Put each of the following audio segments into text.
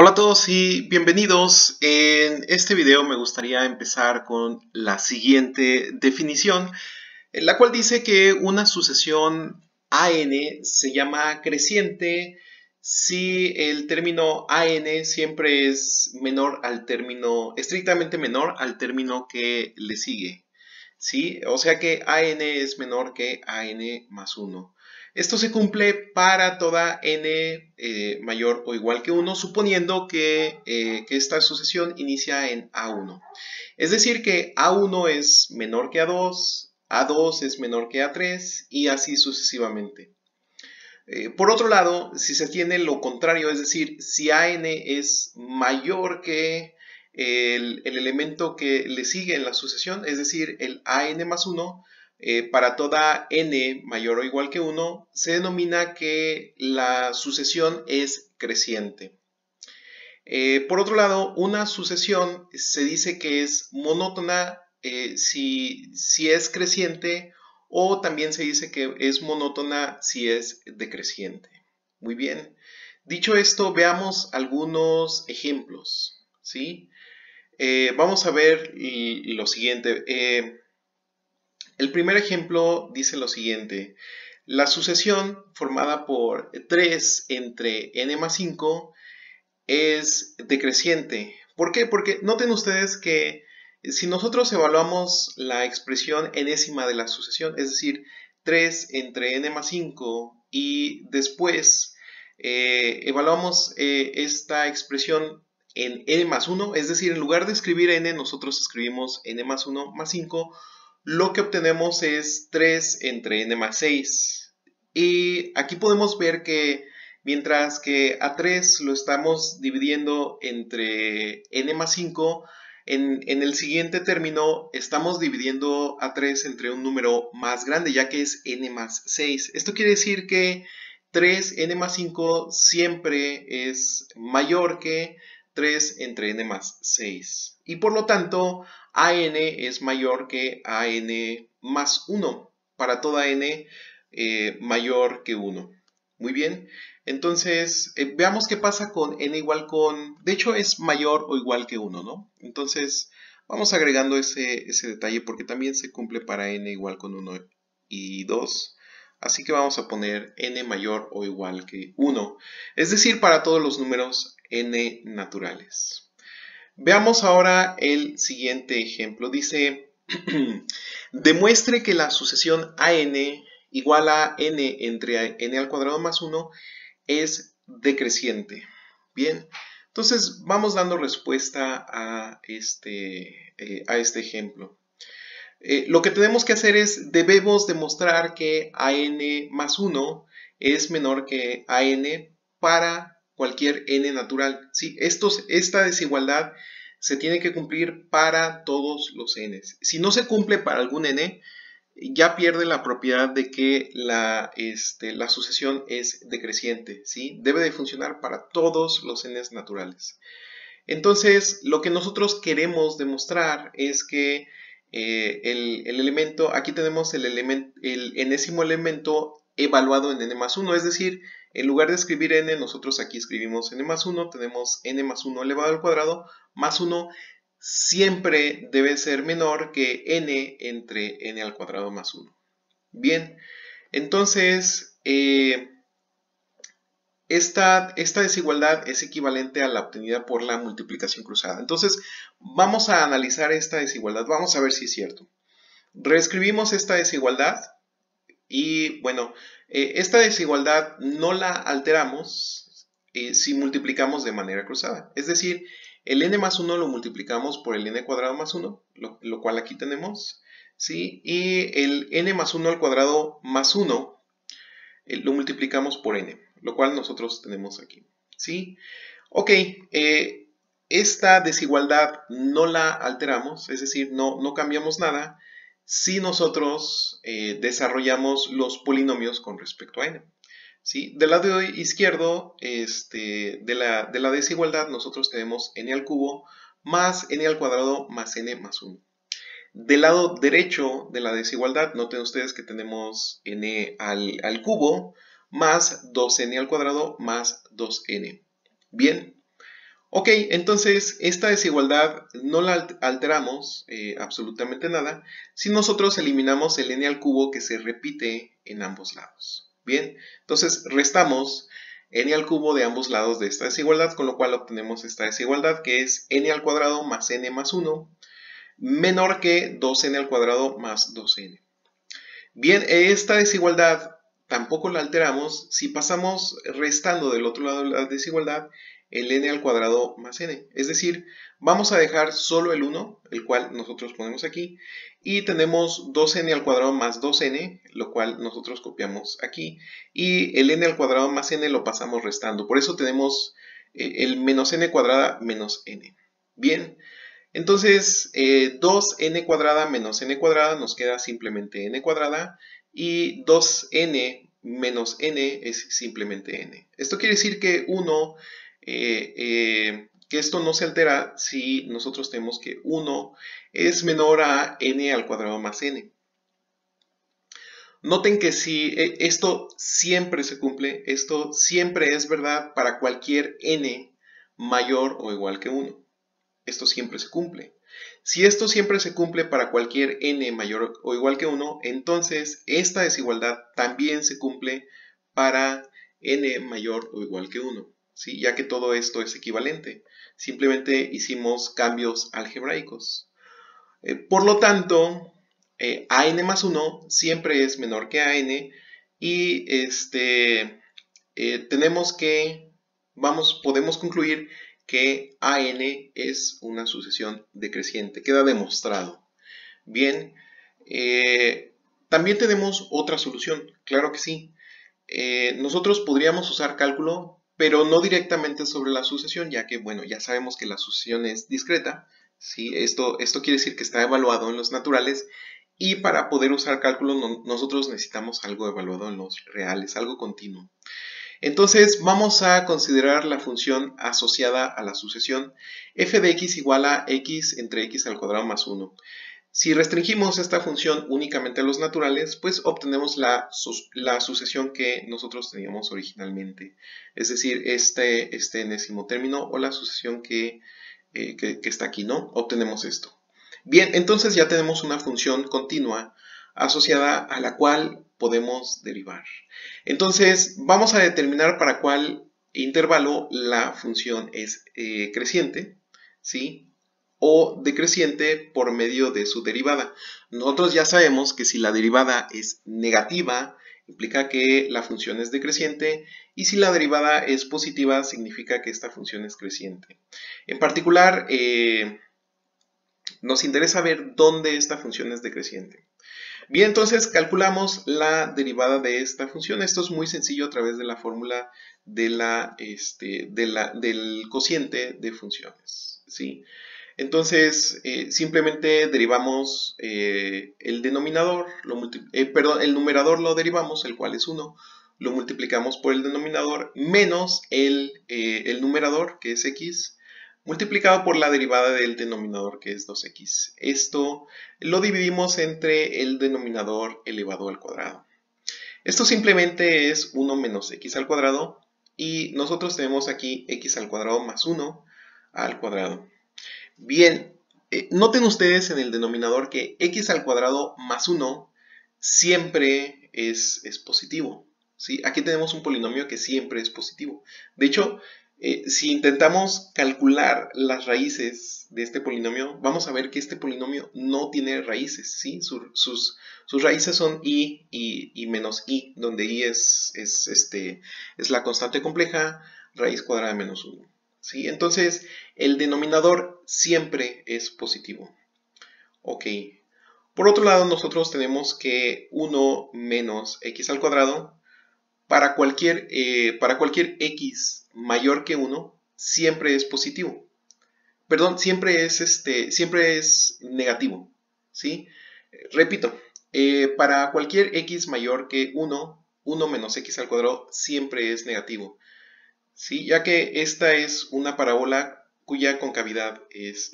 Hola a todos y bienvenidos. En este video me gustaría empezar con la siguiente definición, en la cual dice que una sucesión AN se llama creciente si el término AN siempre es menor al término, estrictamente menor al término que le sigue. ¿Sí? O sea que AN es menor que AN más 1. Esto se cumple para toda n mayor o igual que 1, suponiendo que esta sucesión inicia en A1. Es decir, que A1 es menor que A2 es menor que A3 y así sucesivamente. Por otro lado, si se tiene lo contrario, es decir, si AN es mayor que el elemento que le sigue en la sucesión, es decir, el AN más 1, para toda n mayor o igual que 1, se denomina que la sucesión es creciente. Por otro lado, una sucesión se dice que es monótona si es creciente, o también se dice que es monótona si es decreciente. Muy bien. Dicho esto, veamos algunos ejemplos, ¿sí? Vamos a ver lo siguiente. El primer ejemplo dice lo siguiente. La sucesión formada por 3 entre n más 5 es decreciente. ¿Por qué? Porque noten ustedes que si nosotros evaluamos la expresión enésima de la sucesión, es decir, 3 entre n más 5, y después evaluamos esta expresión en n más 1, es decir, en lugar de escribir n, nosotros escribimos n más 1 más 5, lo que obtenemos es 3 entre n más 6. Y aquí podemos ver que mientras que a 3 lo estamos dividiendo entre n más 5, en el siguiente término estamos dividiendo a 3 entre un número más grande, ya que es n más 6. Esto quiere decir que 3n más 5 siempre es mayor que 3 entre n más 6. Y por lo tanto, AN es mayor que AN más 1 para toda n mayor que 1. Muy bien. Entonces, veamos qué pasa con n igual con... De hecho, es mayor o igual que 1, ¿no? Entonces, vamos agregando ese detalle porque también se cumple para n igual con 1 y 2. Así que vamos a poner n mayor o igual que 1. Es decir, para todos los números n naturales. Veamos ahora el siguiente ejemplo. Dice, demuestre que la sucesión AN igual a n entre n al cuadrado más 1 es decreciente. Bien, entonces vamos dando respuesta a este ejemplo. Lo que tenemos que hacer es, debemos demostrar que AN más 1 es menor que AN para cualquier n natural. ¿Sí? Esta desigualdad se tiene que cumplir para todos los n. Si no se cumple para algún n, ya pierde la propiedad de que la sucesión es decreciente, ¿sí? Debe de funcionar para todos los n's naturales. Entonces, lo que nosotros queremos demostrar es que el elemento, aquí tenemos el enésimo elemento evaluado en n más 1, es decir, en lugar de escribir n, nosotros aquí escribimos n más 1, tenemos n más 1 elevado al cuadrado, más 1, siempre debe ser menor que n entre n al cuadrado más 1. Bien, entonces esta desigualdad es equivalente a la obtenida por la multiplicación cruzada. Entonces vamos a analizar esta desigualdad, vamos a ver si es cierto. Reescribimos esta desigualdad y bueno, esta desigualdad no la alteramos si multiplicamos de manera cruzada. Es decir, el n más 1 lo multiplicamos por el n cuadrado más 1, lo cual aquí tenemos, ¿sí? Y el n más 1 al cuadrado más 1 lo multiplicamos por n, lo cual nosotros tenemos aquí, ¿sí? Ok, esta desigualdad no la alteramos, es decir, no cambiamos nada si nosotros desarrollamos los polinomios con respecto a n. ¿Sí? Del lado izquierdo de la desigualdad nosotros tenemos n al cubo más n al cuadrado más n más 1. Del lado derecho de la desigualdad, noten ustedes que tenemos n al cubo más 2n al cuadrado más 2n. Bien, Ok, entonces esta desigualdad no la alteramos absolutamente nada si nosotros eliminamos el n al cubo que se repite en ambos lados. Bien, entonces restamos n al cubo de ambos lados de esta desigualdad, con lo cual obtenemos esta desigualdad que es n al cuadrado más n más 1 menor que 2n al cuadrado más 2n. Bien, esta desigualdad tampoco la alteramos si pasamos restando del otro lado de la desigualdad el n al cuadrado más n. Es decir, vamos a dejar solo el 1, el cual nosotros ponemos aquí, y tenemos 2n al cuadrado más 2n, lo cual nosotros copiamos aquí, y el n al cuadrado más n lo pasamos restando. Por eso tenemos el menos n cuadrada menos n. Bien, entonces 2n cuadrada menos n cuadrada nos queda simplemente n cuadrada y 2n menos n es simplemente n. Esto quiere decir que que esto no se altera si nosotros tenemos que 1 es menor a n al cuadrado más n. Noten que si esto siempre se cumple, esto siempre es verdad para cualquier n mayor o igual que 1. Esto siempre se cumple. Si esto siempre se cumple para cualquier n mayor o igual que 1, entonces esta desigualdad también se cumple para n mayor o igual que 1, ¿sí? Ya que todo esto es equivalente. Simplemente hicimos cambios algebraicos. Por lo tanto, an más 1 siempre es menor que an y tenemos que, podemos concluir que an es una sucesión decreciente. Queda demostrado. Bien, también tenemos otra solución, claro que sí. Nosotros podríamos usar cálculo, pero no directamente sobre la sucesión, ya que, bueno, ya sabemos que la sucesión es discreta. ¿Sí? Esto quiere decir que está evaluado en los naturales y para poder usar cálculo nosotros necesitamos algo evaluado en los reales, algo continuo. Entonces vamos a considerar la función asociada a la sucesión f de x igual a x entre x al cuadrado más 1. Si restringimos esta función únicamente a los naturales, pues obtenemos la sucesión que nosotros teníamos originalmente. Es decir, este enésimo término o la sucesión que está aquí, ¿no? Obtenemos esto. Bien, entonces ya tenemos una función continua asociada a la cual podemos derivar. Entonces, vamos a determinar para cuál intervalo la función es creciente, ¿sí? O decreciente por medio de su derivada. Nosotros ya sabemos que si la derivada es negativa, implica que la función es decreciente, y si la derivada es positiva, significa que esta función es creciente. En particular, nos interesa ver dónde esta función es decreciente. Bien, entonces calculamos la derivada de esta función. Esto es muy sencillo a través de la fórmula de del cociente de funciones, ¿sí? Entonces, simplemente derivamos el denominador, el numerador lo derivamos, el cual es 1, lo multiplicamos por el denominador, menos el numerador, que es x, multiplicado por la derivada del denominador, que es 2x. Esto lo dividimos entre el denominador elevado al cuadrado. Esto simplemente es 1 menos x al cuadrado, y nosotros tenemos aquí x al cuadrado más 1 al cuadrado. Bien, noten ustedes en el denominador que x al cuadrado más 1 siempre es positivo, ¿sí? Aquí tenemos un polinomio que siempre es positivo. De hecho, si intentamos calcular las raíces de este polinomio, vamos a ver que este polinomio no tiene raíces, ¿sí? Sus raíces son y menos i, donde i es la constante compleja, raíz cuadrada de menos 1. ¿Sí? Entonces, el denominador siempre es positivo. Ok. Por otro lado, nosotros tenemos que 1 menos x al cuadrado, para cualquier x mayor que 1, siempre es positivo. Perdón, siempre es negativo. ¿Sí? Repito, para cualquier x mayor que 1, 1 menos x al cuadrado siempre es negativo. ¿Sí? Ya que esta es una parábola cuya concavidad es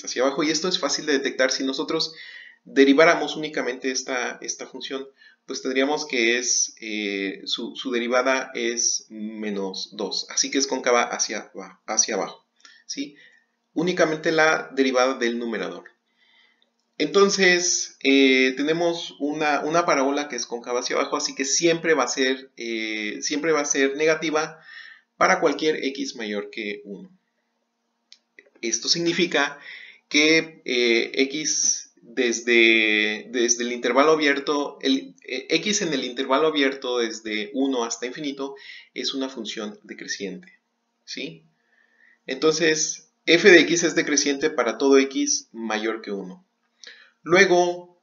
hacia abajo, y esto es fácil de detectar. Si nosotros deriváramos únicamente esta función, pues tendríamos que su derivada es menos 2, así que es cóncava hacia abajo. ¿sí? Únicamente la derivada del numerador. Entonces, tenemos una parábola que es cóncava hacia abajo, así que siempre va a ser negativa para cualquier x mayor que 1. Esto significa que x desde el intervalo abierto, x en el intervalo abierto desde 1 hasta infinito es una función decreciente, ¿sí? Entonces, f de x es decreciente para todo x mayor que 1. Luego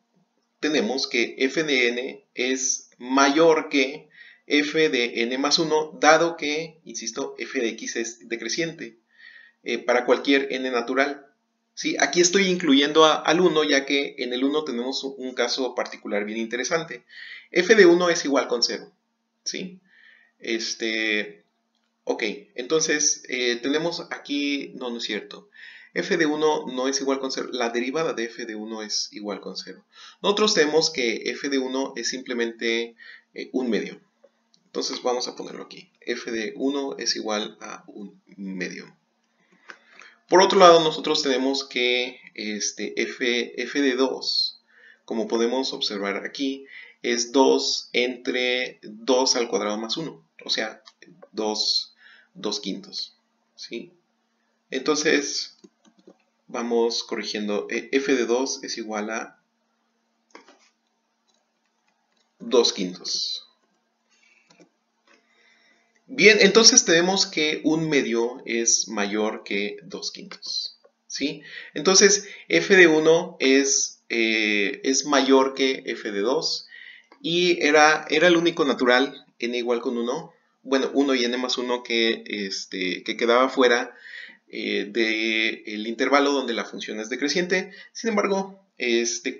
tenemos que f de n es mayor que f de n más 1, dado que, insisto, f de x es decreciente para cualquier n natural. ¿Sí? Aquí estoy incluyendo al 1, ya que en el 1 tenemos un caso particular bien interesante. F de 1 es igual con 0. ¿Sí? Ok, entonces tenemos aquí, no es cierto. F de 1 no es igual con 0. La derivada de f de 1 es igual con 0. Nosotros tenemos que f de 1 es simplemente un medio. Entonces vamos a ponerlo aquí. F de 1 es igual a un medio. Por otro lado, nosotros tenemos que f de 2, como podemos observar aquí, es 2 entre 2 al cuadrado más 1, o sea, 2 quintos. ¿Sí? Entonces, vamos corrigiendo. F de 2 es igual a 2 quintos. Bien, entonces tenemos que un medio es mayor que 2 quintos. ¿Sí? Entonces, f de 1 es mayor que f de 2 y era el único natural, n igual con 1, bueno, 1 y n más 1 que quedaba fuera del intervalo donde la función es decreciente. Sin embargo,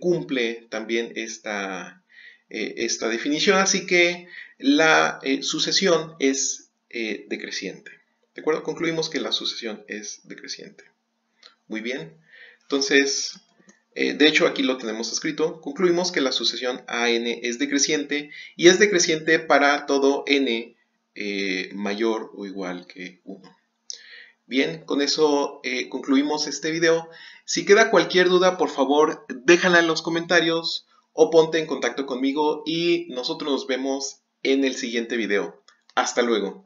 cumple también esta definición, así que la sucesión es decreciente. ¿De acuerdo? Concluimos que la sucesión es decreciente. Muy bien. Entonces, de hecho aquí lo tenemos escrito. Concluimos que la sucesión AN es decreciente y es decreciente para todo n mayor o igual que 1. Bien, con eso concluimos este video. Si queda cualquier duda, por favor, déjala en los comentarios o ponte en contacto conmigo y nosotros nos vemos en el siguiente video. Hasta luego.